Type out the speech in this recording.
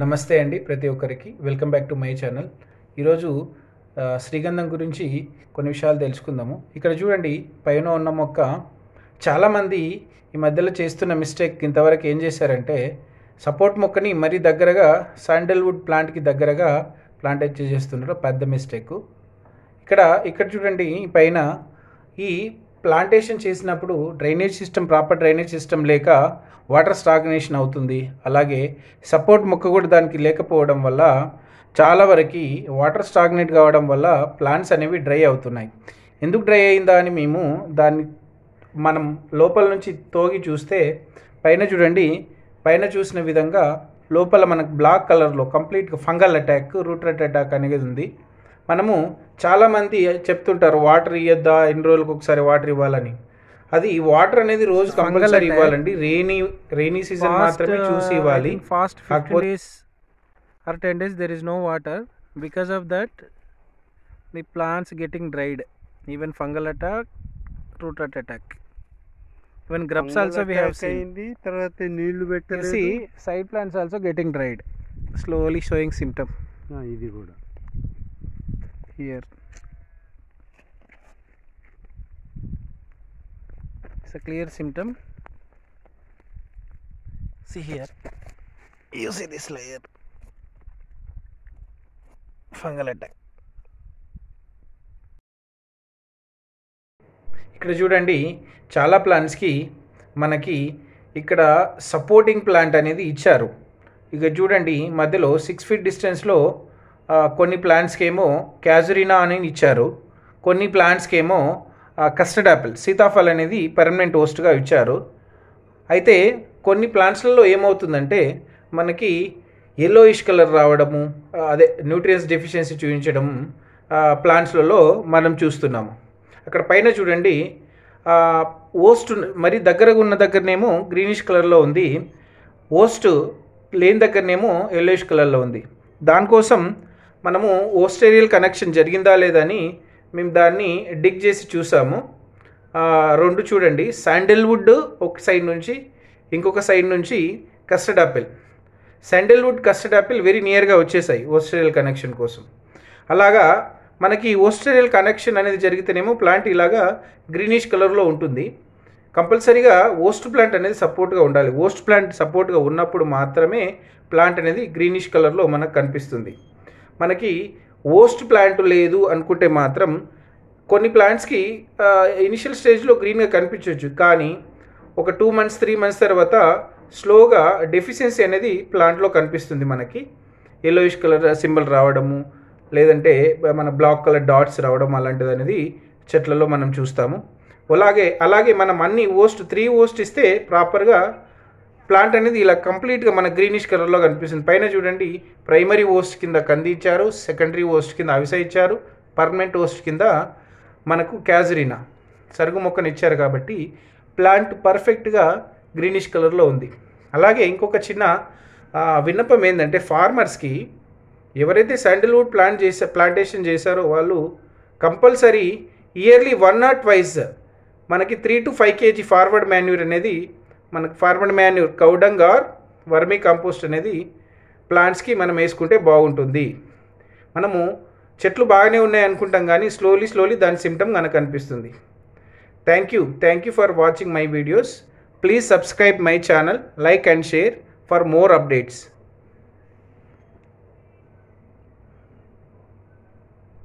నమస్తే అండి ప్రతి ఒక్కరికి welcome back to my channel. ఈరోజు శ్రీగంధం గురించి కొన్ని విషయాలు తెలుసుకుందాము. ఇక్కడ చూడండి, పైన ఉన్న మొక్క చాలామంది ఈ మధ్యలో చేస్తున్న మిస్టేక్ ఇంతవరకు ఏం చేశారంటే సపోర్ట్ మొక్కని మరీ దగ్గరగా శాండల్వుడ్ ప్లాంట్కి దగ్గరగా ప్లాంటేజ్ చేస్తున్నారు. పెద్ద మిస్టేక్. ఇక్కడ చూడండి, పైన ఈ ప్లాంటేషన్ చేసినప్పుడు ప్రాపర్ డ్రైనేజ్ సిస్టమ్ లేక వాటర్ స్టాగ్నేషన్ అవుతుంది. అలాగే సపోర్ట్ మొక్క కూడా దానికి లేకపోవడం వల్ల చాలా వరకు వాటర్ స్టాగ్నేట్ కావడం వల్ల ప్లాంట్స్ అనేవి డ్రై అవుతున్నాయి. ఎందుకు డ్రై అయిందా అని మనం లోపల నుంచి తోగి చూస్తే పైన చూడండి, పైన చూసిన విధంగా లోపల మనకు బ్లాక్ కలర్లో కంప్లీట్గా fungal attack, root rot attack అనేది ఉంది. మనము చాలామంది చెప్తుంటారు వాటర్ ఇవ్వద్దా, ఎన్ని రోజులకు ఒకసారి వాటర్ ఇవ్వాలని. అది వాటర్ అనేది రోజు కంపల్సరీ ఇవ్వాలండి. రెయినీ సీజన్ మాత్రమే చూసి ఇవ్వాలి. Fast 15 days or 10 days there is no water. Because of that the plants getting dried. Even fungal attack, root rot attack. Even grubs also we have seen. తర్వాత నీళ్లు పెట్టలేదు. See, side plants also getting dried. Slowly showing symptom. ఇది కూడా Here it's a clear symptom. See here, you see this layer, fungal attack. ఇక్కడ చూడండి, చాలా ప్లాంట్స్కి మనకి ఇక్కడ సపోర్టింగ్ ప్లాంట్ అనేది ఇచ్చారు. ఇక చూడండి, మధ్యలో 6 feet డిస్టెన్స్లో కొన్ని ప్లాంట్స్కి ఏమో క్యాజురినా అని ఇచ్చారు. కొన్ని ప్లాంట్స్కి ఏమో కస్టర్డ్ యాపిల్, సీతాఫల్ అనేది పర్మనెంట్ హోస్ట్గా ఇచ్చారు. అయితే కొన్ని ప్లాంట్స్లలో ఏమవుతుందంటే మనకి ఎల్లోయిష్ కలర్ రావడము, అదే న్యూట్రియన్స్ డెఫిషియన్సీ చూపించడం ప్లాంట్స్లలో మనం చూస్తున్నాము. అక్కడ పైన చూడండి, హోస్ట్ మరి దగ్గరగా ఉన్న దగ్గరనేమో గ్రీనిష్ కలర్లో ఉంది, హోస్ట్ లేని దగ్గరనేమో ఎల్లోయిష్ కలర్లో ఉంది. దానికోసం మనము హోస్టేరియల్ కనెక్షన్ జరిగిందా లేదని మేము దాన్ని డిగ్ చేసి చూసాము. రెండు చూడండి, శాండల్వుడ్ ఒక సైడ్ నుంచి, ఇంకొక సైడ్ నుంచి custard apple. Sandalwood, custard apple very నియర్గా వచ్చేసాయి హోస్టేరియల్ కనెక్షన్ కోసం. అలాగా మనకి హోస్టేరియల్ కనెక్షన్ అనేది జరిగితేనేమో ప్లాంట్ ఇలాగా గ్రీనిష్ కలర్లో ఉంటుంది. కంపల్సరీగా హోస్ట్ ప్లాంట్ అనేది సపోర్ట్గా ఉండాలి. హోస్ట్ ప్లాంట్ సపోర్ట్గా ఉన్నప్పుడు మాత్రమే ప్లాంట్ అనేది గ్రీనిష్ కలర్లో మనకు కనిపిస్తుంది. మనకి హోస్ట్ ప్లాంట్ లేదు అనుకుంటే మాత్రం కొన్ని ప్లాంట్స్కి ఇనిషియల్ స్టేజ్లో గ్రీన్గా కనిపించవచ్చు, కానీ ఒక 2 months 3 months తర్వాత స్లోగా డెఫిషియన్సీ అనేది ప్లాంట్లో కనిపిస్తుంది. మనకి ఎల్లోయిష్ కలర్ సింబల్ రావడము, లేదంటే మన బ్లాక్ కలర్ డాట్స్ రావడం అలాంటిది అనేది చెట్లలో మనం చూస్తాము. అలాగే మనం అన్ని హోస్ట్ 3 host ఇస్తే ప్రాపర్గా ప్లాంట్ అనేది ఇలా కంప్లీట్గా మన గ్రీనిష్ కలర్లో కనిపిస్తుంది. పైన చూడండి, ప్రైమరీ హోస్ట్ కింద కంది ఇచ్చారు, సెకండరీ హోస్ట్ కింద అవిసె ఇచ్చారు, పర్మనెంట్ హోస్ట్ కింద మనకు క్యాజురినా సరుగు మొక్కను ఇచ్చారు. కాబట్టి ప్లాంట్ పర్ఫెక్ట్గా గ్రీనిష్ కలర్లో ఉంది. అలాగే ఇంకొక చిన్న విన్నపం ఏంటంటే, ఫార్మర్స్కి ఎవరైతే శాండల్వుడ్ ప్లాంటేషన్ చేశారో వాళ్ళు కంపల్సరీ ఇయర్లీ 1 or 2 మనకి 3 to 5 kg ఫార్వర్డ్ మాన్యూర్ అనేది, మనకు forward manure cow dung or vermi compost అనేది ప్లాంట్స్కి మనం వేసుకుంటే బాగుంటుంది. మనము చెట్లు బాగానే ఉన్నాయి అనుకుంటాం, కానీ స్లోలీ దాని సిమ్టమ్ మనకు అనిపిస్తుంది. Thank you for watching my videos. Please subscribe my channel, like and share for more updates.